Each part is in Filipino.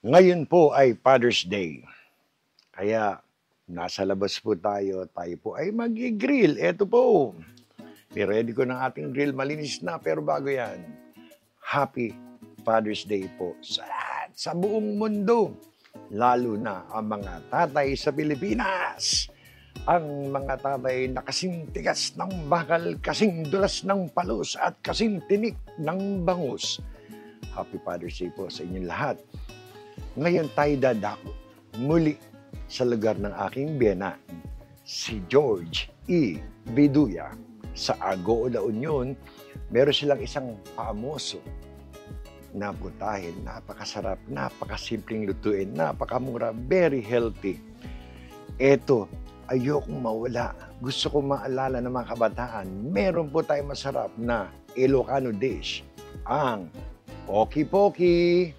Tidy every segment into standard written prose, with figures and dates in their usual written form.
Ngayon po ay Father's Day. Kaya nasa labas po tayo. Tayo po ay mag-grill. Eto po. Ni-ready ko ng ating grill. Malinis na pero bago yan. Happy Father's Day po sa lahat, sa buong mundo. Lalo na ang mga tatay sa Pilipinas. Ang mga tatay na kasing tigas ng bakal, kasing dulas ng palos, at kasing tinik ng bangus. Happy Father's Day po sa inyong lahat. Ngayon tayo dadako muli sa lugar ng aking biyena, si George E. Biduya. Sa Agoo La Union, meron silang isang pamoso na putahin. Napakasarap, napakasimpleng lutuin, napakamura, very healthy. Eto, ayokong mawala. Gusto kong maalala ng mga kabataan, meron po tayong masarap na Ilocano dish, ang Poki-Poki.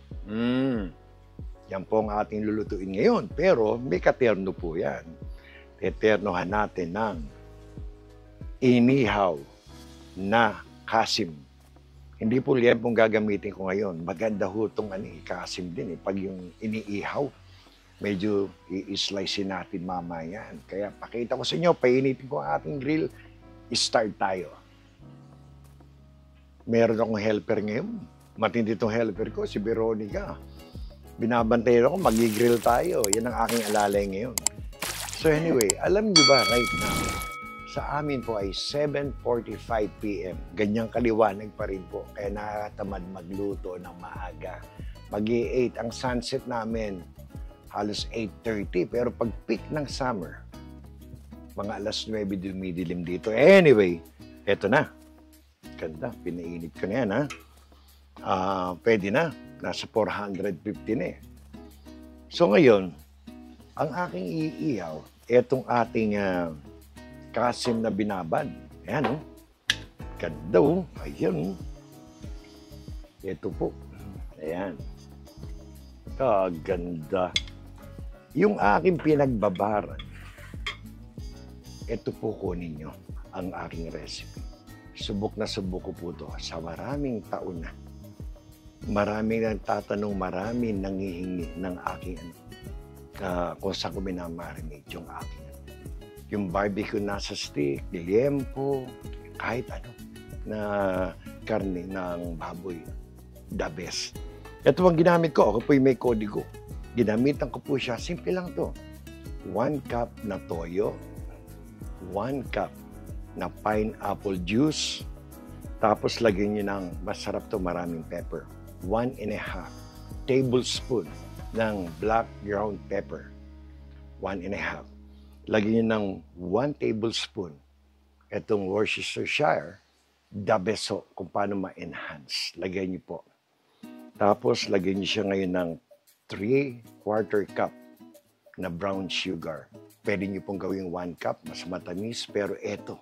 Yan po ang ating lulutuin ngayon. Pero may katerno po yan. Teternohan natin ng inihaw na kasim. Hindi po yan pong gagamitin ko ngayon. Maganda ho itong kasim din. Pag yung iniihaw, medyo i-slice natin mamaya yan. Kaya pakita ko sa inyo, painitin ko ang ating grill. Start tayo. Meron akong helper ngayon. Matindi itong helper ko, si Veronica. Binabantayan ako, mag-grill tayo. Yan ang aking alalay ngayon. So anyway, alam niyo ba right now, sa amin po ay 7:45 p.m. Ganyang kaliwanag pa rin po. Kaya nakatamad magluto ng maaga. Mag-8 ang sunset namin. Halos 8:30. Pero pag peak ng summer, mga alas 9 dumidilim dito. Anyway, eto na. Ganda, pinainit ko na yan ha. Pwede na. Nasa 450 na eh. So ngayon, ang aking iihaw, etong ating kasim na binabad. Ayan, oh. Ganda, oh. Ayan, oh. Ito po. Ayan. Kaganda. Yung aking pinagbabaran, ito po kunin nyo ang aking recipe. Subok na subok ko po ito sa maraming taon na. Maraming nagtatanong, maraming nangihingi ng aking kung saan ko minamarinate yung aking yung barbecue nasa stick, liempo, kahit ano na karne ng baboy, the best. Ito ang ginamit ko, ako po yung may kodigo. Ginamitan ko po siya, simple lang to. 1 cup na toyo, 1 cup na pineapple juice, tapos lagyan nyo ng masarap to, maraming pepper. 1.5 tablespoon ng black ground pepper. 1.5. Lagyan nyo ng 1 tablespoon itong Worcestershire, the best kung paano ma-enhance. Lagyan nyo po. Tapos lagyan nyo siya ngayon ng 3/4 cup na brown sugar. Pwede nyo pong gawing 1 cup, mas matamis, pero eto,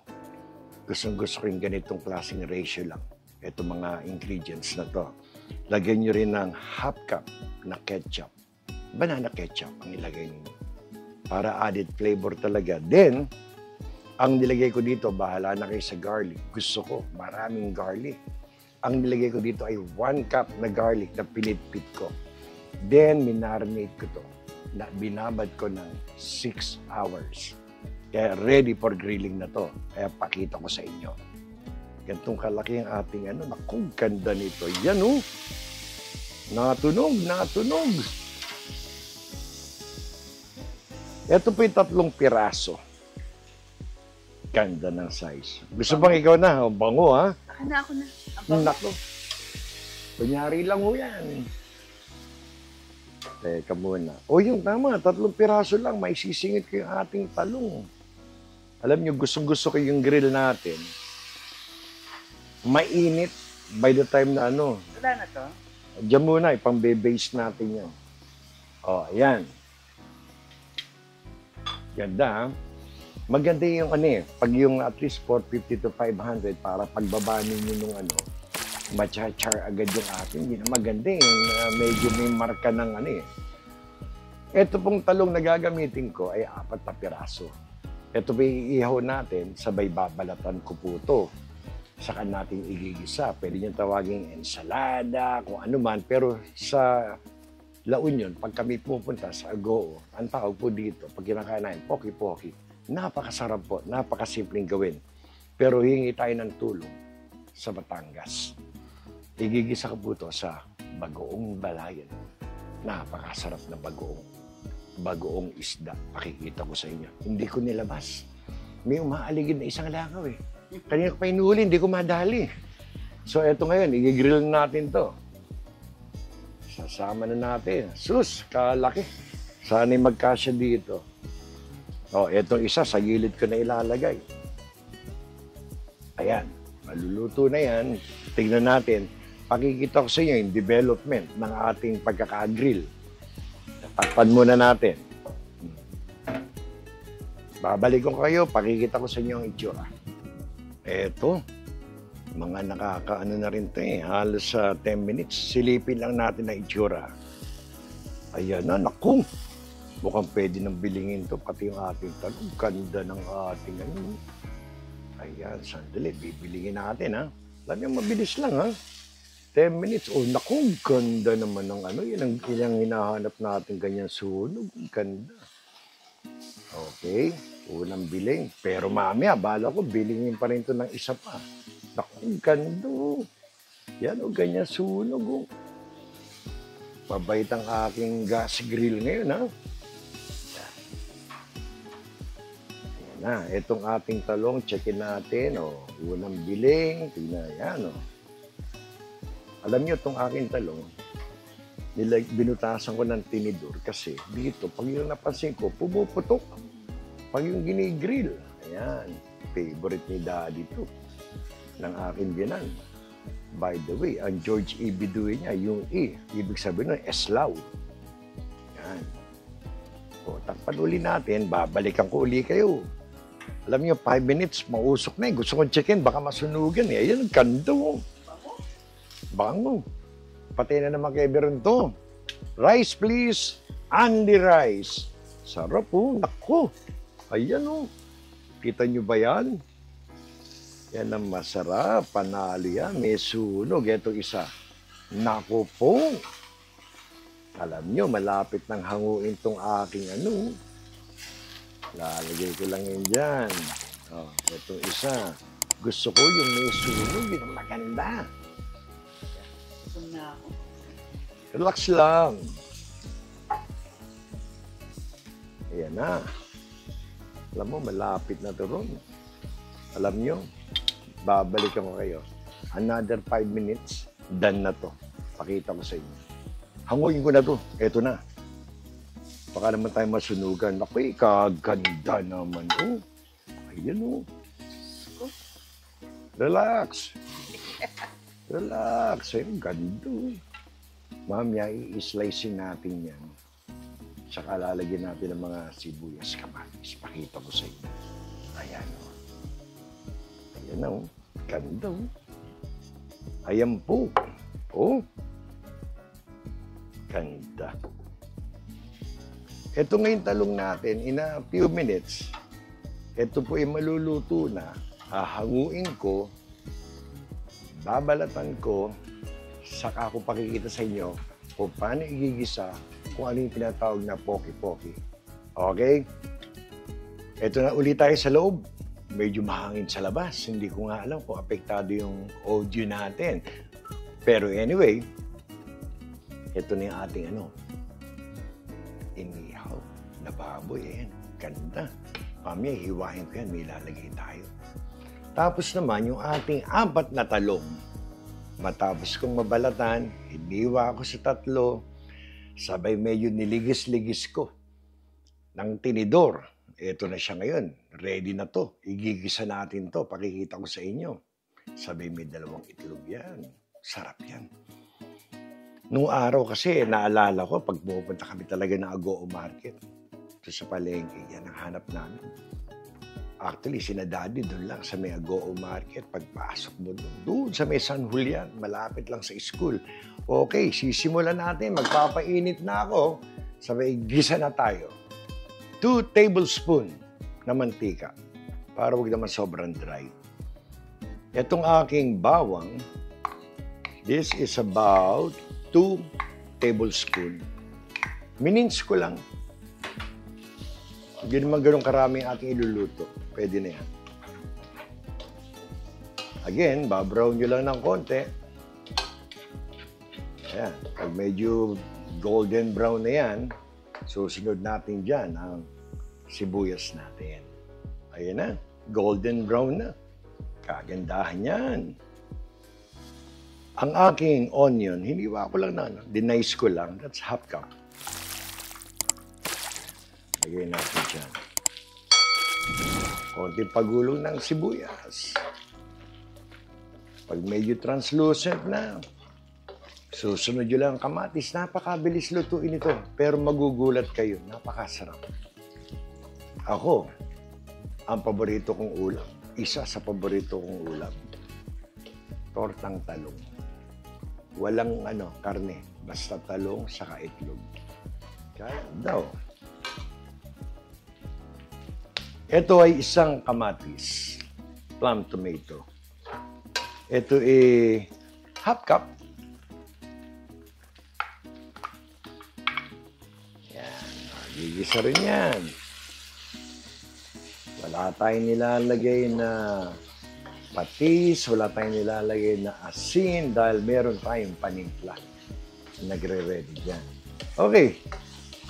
gustong-gusto ko yung ganitong klaseng ratio lang. Ito mga ingredients na to. Lagyan nyo rin ng 1/2 cup na ketchup. Banana ketchup ang ilagay niyo. Para added flavor talaga. Then, ang nilagay ko dito, bahala na kayo sa garlic. Gusto ko, maraming garlic. Ang nilagay ko dito ay 1 cup na garlic na pinitpit ko. Then, minarinate ko to. Na binabad ko ng 6 hours. Kaya ready for grilling na to. Kaya pakita ko sa inyo. Gantong kalaki ang ating naku, ganda nito. Yan oh. Natunog, natunog. Ito po yung 3 piraso. Ganda ng size. Gusto bang ikaw na? Bango ha? Ako na. Naku. Kunyari lang ho yan. Teka muna. O yung tama, 3 piraso lang. May sisingit ko yung ating talong. Alam nyo, gustong-gusto ko yung grill natin. Mainit by the time na Wala na to? Diyan muna, ipang-base natin yan. O, ayan. Ganda, ha? Maganda yung pag yung at least 450 to 500 para pagbaba ninyo nung matcha-char agad yung atin. Hindi na maganda yung medyo may marka ng Ito pong talong na gagamitin ko ay 4 na piraso. Ito po iihaw natin, sabay babalatan ko po ito. Saka natin igigisa. Pwede niyong tawaging ensalada, kung ano man. Pero sa La Union, pag kami pupunta sa Agoo, ang tawag po dito, pag kinakain namin, poki-poki, napakasarap po, napakasimpleng gawin. Pero hingi tayo ng tulong sa Batangas. Igigisa ko po ito sa bagoong balayan. Napakasarap na bagoong isda. Pakikita ko sa inyo. Hindi ko nilabas. May umaaligid na isang langaw eh. Kanina ko pa inuuli, hindi ko madali. So eto ngayon, i-grill natin to. Sasama na natin. Sus, kalaki. Sana'y magkasya dito. O, etong isa, sa gilid ko na ilalagay. Ayan, maluluto na yan. Tingnan natin. Pakikita ko sa inyo yung development ng ating pagkakagrill. Takpan muna natin. Babalik ko kayo, pakikita ko sa inyo ang itsura. Eto, mga nakakaano na rin ito eh. Halos 10 minutes. Silipin lang natin ang itsura. Ayan na, naku. Mukhang pwede nang bilingin to pati yung ating talong. Ganda ng ating ano. Ayan, sandali. Bibilingin natin ha. Alam niyo, mabilis lang ha. 10 minutes. Oh, naku, ganda naman ng ano. Yan ang ilang hinahanap natin ganyan sunog. Ganda. Okay. Unang biling. Pero mamaya, bala ko, bilingin pa rin ito ng isa pa. Naku, ganda. Yan o, ganyan sunog o. Mabait ang aking gas grill ngayon ha. Ayan na, itong ating talong, checkin natin o. Unang biling, tingnan yan o. Alam niyo, itong aking talong, binutasan ko ng tinidor kasi dito, pag yung napansin ko, pumuputok. Pag yung ginigrill, ayan, favorite ni Daddy to. Ng aking biyanan. By the way, ang George E. Biduin niya, yung E, ibig sabihin nun, Eslaw. Yan. O, takpan uli natin, babalikan ko uli kayo. Alam niyo, 5 minutes, mausok na eh. Gusto kong checkin, baka masunugan eh. Ayan, ang ganda mo. Bango. Pati na naman kay Beron to. Rice, please. Andy rice. Sarap oh, naku. Ayan oh. Kita niyo ba yan? Yan ang masarap. Panalo yan. May sunog. Ito isa. Naku po. Alam nyo, malapit nang hanguin tong aking ano. Lalagay ko lang yun dyan. Oh, ito isa. Gusto ko yung may sunog. Yung maganda. Relax lang. Ayan na. Alam mo, malapit na ito ron. Alam nyo, babalikan ko kayo. Another 5 minutes, done na to. Pakita ko sa inyo. Hanguin ko na to. Eto na. Baka naman tayo masunugan. Naku, kaganda naman. Oh. Ayan oh. Relax. Relax. Ayun, ganda. Mamaya, i-slicein natin yan. Saka lalagyan natin ng mga sibuyas, kamatis. Pakita ko sa inyo. Ayan o. Ayan na o. Ganda o. Ayan po. O. Ganda. Ito ngayon talong natin, in a few minutes, ito po ay maluluto na. Hahanguin ko, babalatan ko, saka ako pakikita sa inyo kung paano igigisa, kung ano yung tinatawag na poki-poki. Okay? Ito na ulit tayo sa loob. Medyo mahangin sa labas. Hindi ko nga alam kung apektado yung audio natin. Pero anyway, ito na yung ating inihaw na baboy. Ayan, ganda. Mamaya, hiwain ko yan. May ilalagay tayo. Tapos naman, yung ating 4 na talong. Matapos kong mabalatan, hiniwa ko sa 3, sabay medyo niligis-ligis ko ng tinidor. Ito na siya ngayon. Ready na to. Igigisa natin to. Pakikita ko sa inyo. Sabay may 2 itlog yan. Sarap yan. Nung araw kasi, naalala ko, pag pupunta kami talaga ng Agoo Market, ito sa palengke, yan ang hanap namin. Actually, sina Daddy doon lang sa may Agoo Market. Pagpasok mo doon sa may San Julian, malapit lang sa school. Okay, sisimulan natin. Magpapainit na ako. Sabay, gisa na tayo. 2 tablespoons na mantika para wag naman sobrang dry. Itong aking bawang, this is about 2 tablespoons. Minins ko lang. Hindi naman ganun karami ating iluluto. Pwede na yan. Again, babrown nyo lang ng konti. Ayan. Pag medyo golden brown na yan, susunod natin dyan ang sibuyas natin. Ayan na. Golden brown na. Kagandahan yan. Ang aking onion, hiniwa ko lang na, dinice ko lang. That's half cup. Lagay natin dyan. Konting pagulong ng sibuyas. Pag medyo translucent na, susunod nyo lang ang kamatis. Napakabilis lutuin ito. Pero magugulat kayo. Napakasarap. Ako, ang paborito kong ulam, isa sa paborito kong ulam, tortang talong. Walang karne. Basta talong saka itlog. Kaya daw. Ito ay isang kamatis. Plum tomato. Ito ay half cup. Yan. Gigisa rin yan. Wala tayong nilalagay na patis, wala tayong nilalagay na asin dahil meron tayong panimpla. Nagre-ready dyan. Okay.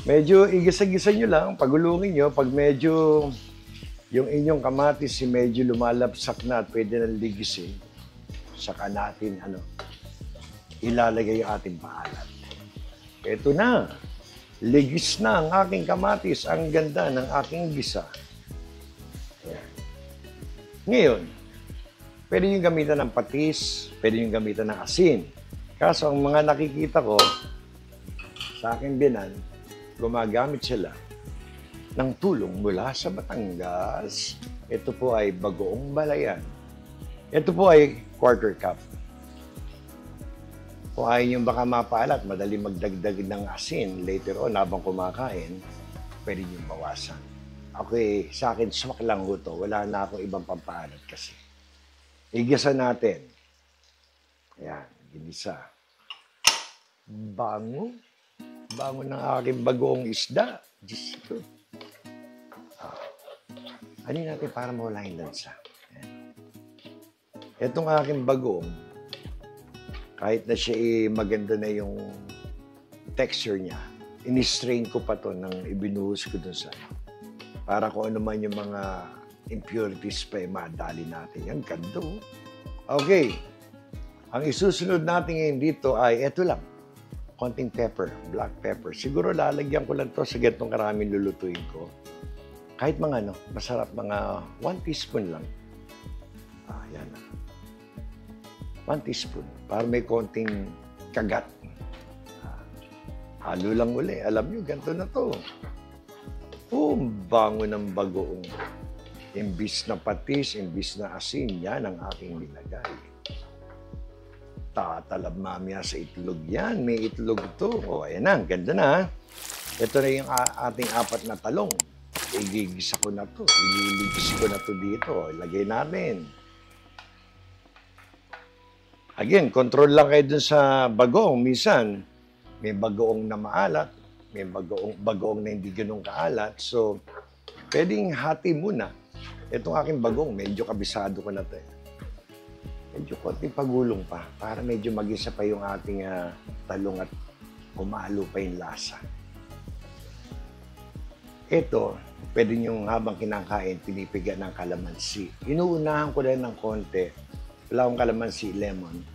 Medyo igisa-gisa nyo lang, pagulungin nyo. Pag medyo yung inyong kamatis medyo lumalabsak na at pwede na ligisin, saka natin ilalagay yung ating paalat. Ito na. Ligis na ang aking kamatis. Ang ganda ng aking gisa. Ayan. Ngayon, pwede yung gamitan ng patis, pwede yung gamitan ng asin. Kaso ang mga nakikita ko, sa aking binan, gumagamit sila ng tulong mula sa Batangas. Ito po ay bagoong balayan. Ito po ay quarter cup. Kung ayaw nyo baka mapaalat, madali magdagdag ng asin later on habang kumakain, pwede nyo bawasan. Okay, sa akin, swak lang ho to. Wala na akong ibang pampaalat kasi. Igisa natin. Ayan, ginisa. Bango. Bango ng aking bagoong isda. Diyos ko. Ano natin para mawala yung lansa? Itong aking bagoong, kahit na siya maganda na yung texture niya, in-strain ko pa to nang ibinuhos ko dun sa para kung ano man yung mga impurities pa madali natin. Yan, gando. Okay. Ang isusunod natin ngayon dito ay eto lang. Konting pepper, black pepper. Siguro lalagyan ko lang to sa ganitong karaming lulutuin ko. Kahit mga masarap, mga 1 teaspoon lang. Yan na. 1 teaspoon. Para may konting kagat. Halo lang uli. Alam nyo, ganito na to. Bango ng bagoong. Imbis na patis, imbis na asin, yan ang aking nilagay. Tatalab mamaya sa itlog yan. May itlog to. Ayan na. Ganda na. Ito na yung ating 4 na talong. Igigisa ko na to. Ililigis ko na to dito. Ilagay natin. Again, control lang kayo dun sa bagoong. Minsan, may bagoong na maalat. May bagoong na hindi ganun kaalat. So, pwedeng hati muna. Itong aking bagoong, medyo kabisado ko na to. Medyo konting pagulong pa. Para medyo magisa pa yung ating talong at kumalo pa yung lasa. Ito, pwede nyo habang kinakain, pinipiga ng kalamansi. Inuunahan ko rin ng konti, wala akong kalamansi, lemon,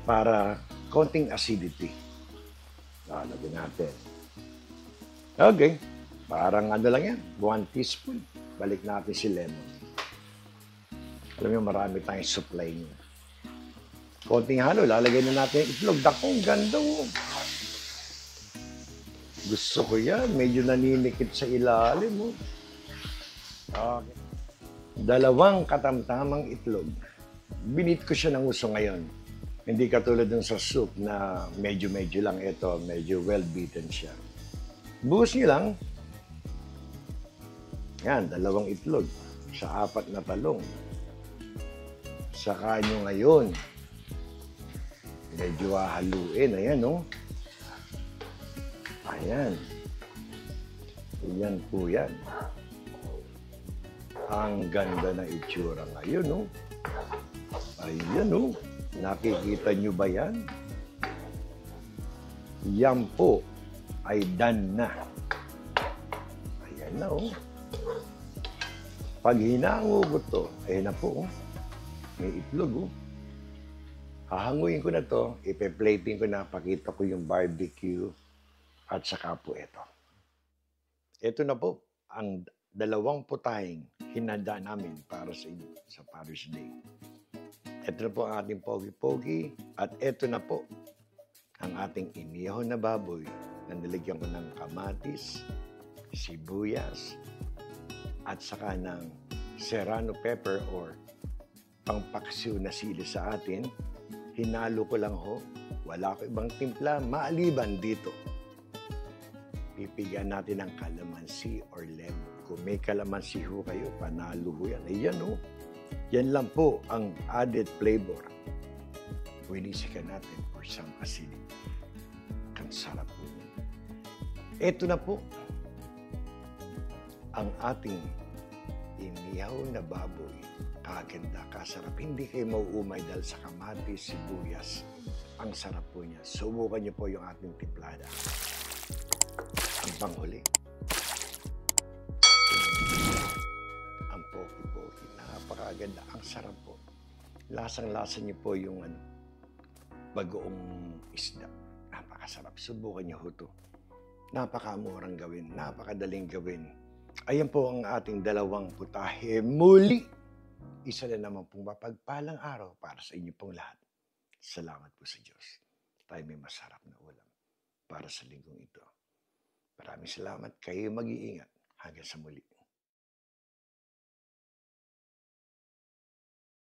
para konting acidity. Lalagyan natin. Okay, parang lang yan, 1 teaspoon. Balik natin si lemon. Alam nyo, marami tayong supply nyo. Konting halo, lalagyan na natin yung itlog. Dakong ganda mo. Gusto ko yan. Medyo naninikit sa ilalim mo. Okay. 2 katamtamang itlog. Binit ko siya ng uso ngayon. Hindi katulad dun sa soup na medyo-medyo lang. Ito, medyo well-beaten siya. Buhos nyo lang. Yan, 2 itlog sa 4 na talong. Saka nyo ngayon, medyo haluin. Ayan, no? Ayan. Yan po yan. Ang ganda na itsura ngayon, no? Ayan, no? Nakikita nyo ba yan? Yan po ay done na. Ayan na, oh. Pag hinangugot to, ayan na po, oh. May itlog, oh. Hahanguin ko na to, ipe-plating ko na, pakita ko yung barbecue, at saka po ito. Ito na po, ang 2 putahing hinanda namin para sa inyo sa Father's Day. Ito na po ang ating pogi-pogi, at ito na po ang ating inihaw na baboy na nilagyan ko ng kamatis, sibuyas, at saka ng serrano pepper or pangpaksiw na sili sa atin. Hinalo ko lang ho. Wala ko ibang timpla maliban dito. Pipigyan natin ng kalamansi or lemon. Kung may kalamansi ho kayo, panalo ho yan. Ayan ho. Yan lang po ang added flavor. Winisikan natin or some acidic. Ang sarap po. Ito na po ang ating inihaw na baboy. Kaganda, kasarap. Hindi kayo mauumay dahil sa kamatis, sibuyas. Ang sarap po niya. Subukan niyo po yung ating timplada. Ang panghuli. Ang poki-poki. Napakaganda. Ang sarap po. Lasang-lasa niyo po yung bagoong isda. Napakasarap. Subukan niyo ho ito. Napakamurang gawin. Napakadaling gawin. Ayan po ang ating 2 putahe. Muli! Isa na naman pong mapagpalang araw para sa inyo pong lahat. Salamat po sa Diyos. Tayo may masarap na ulam para sa linggong ito. Maraming salamat. Kayo mag-iingat. Hanggang sa muli.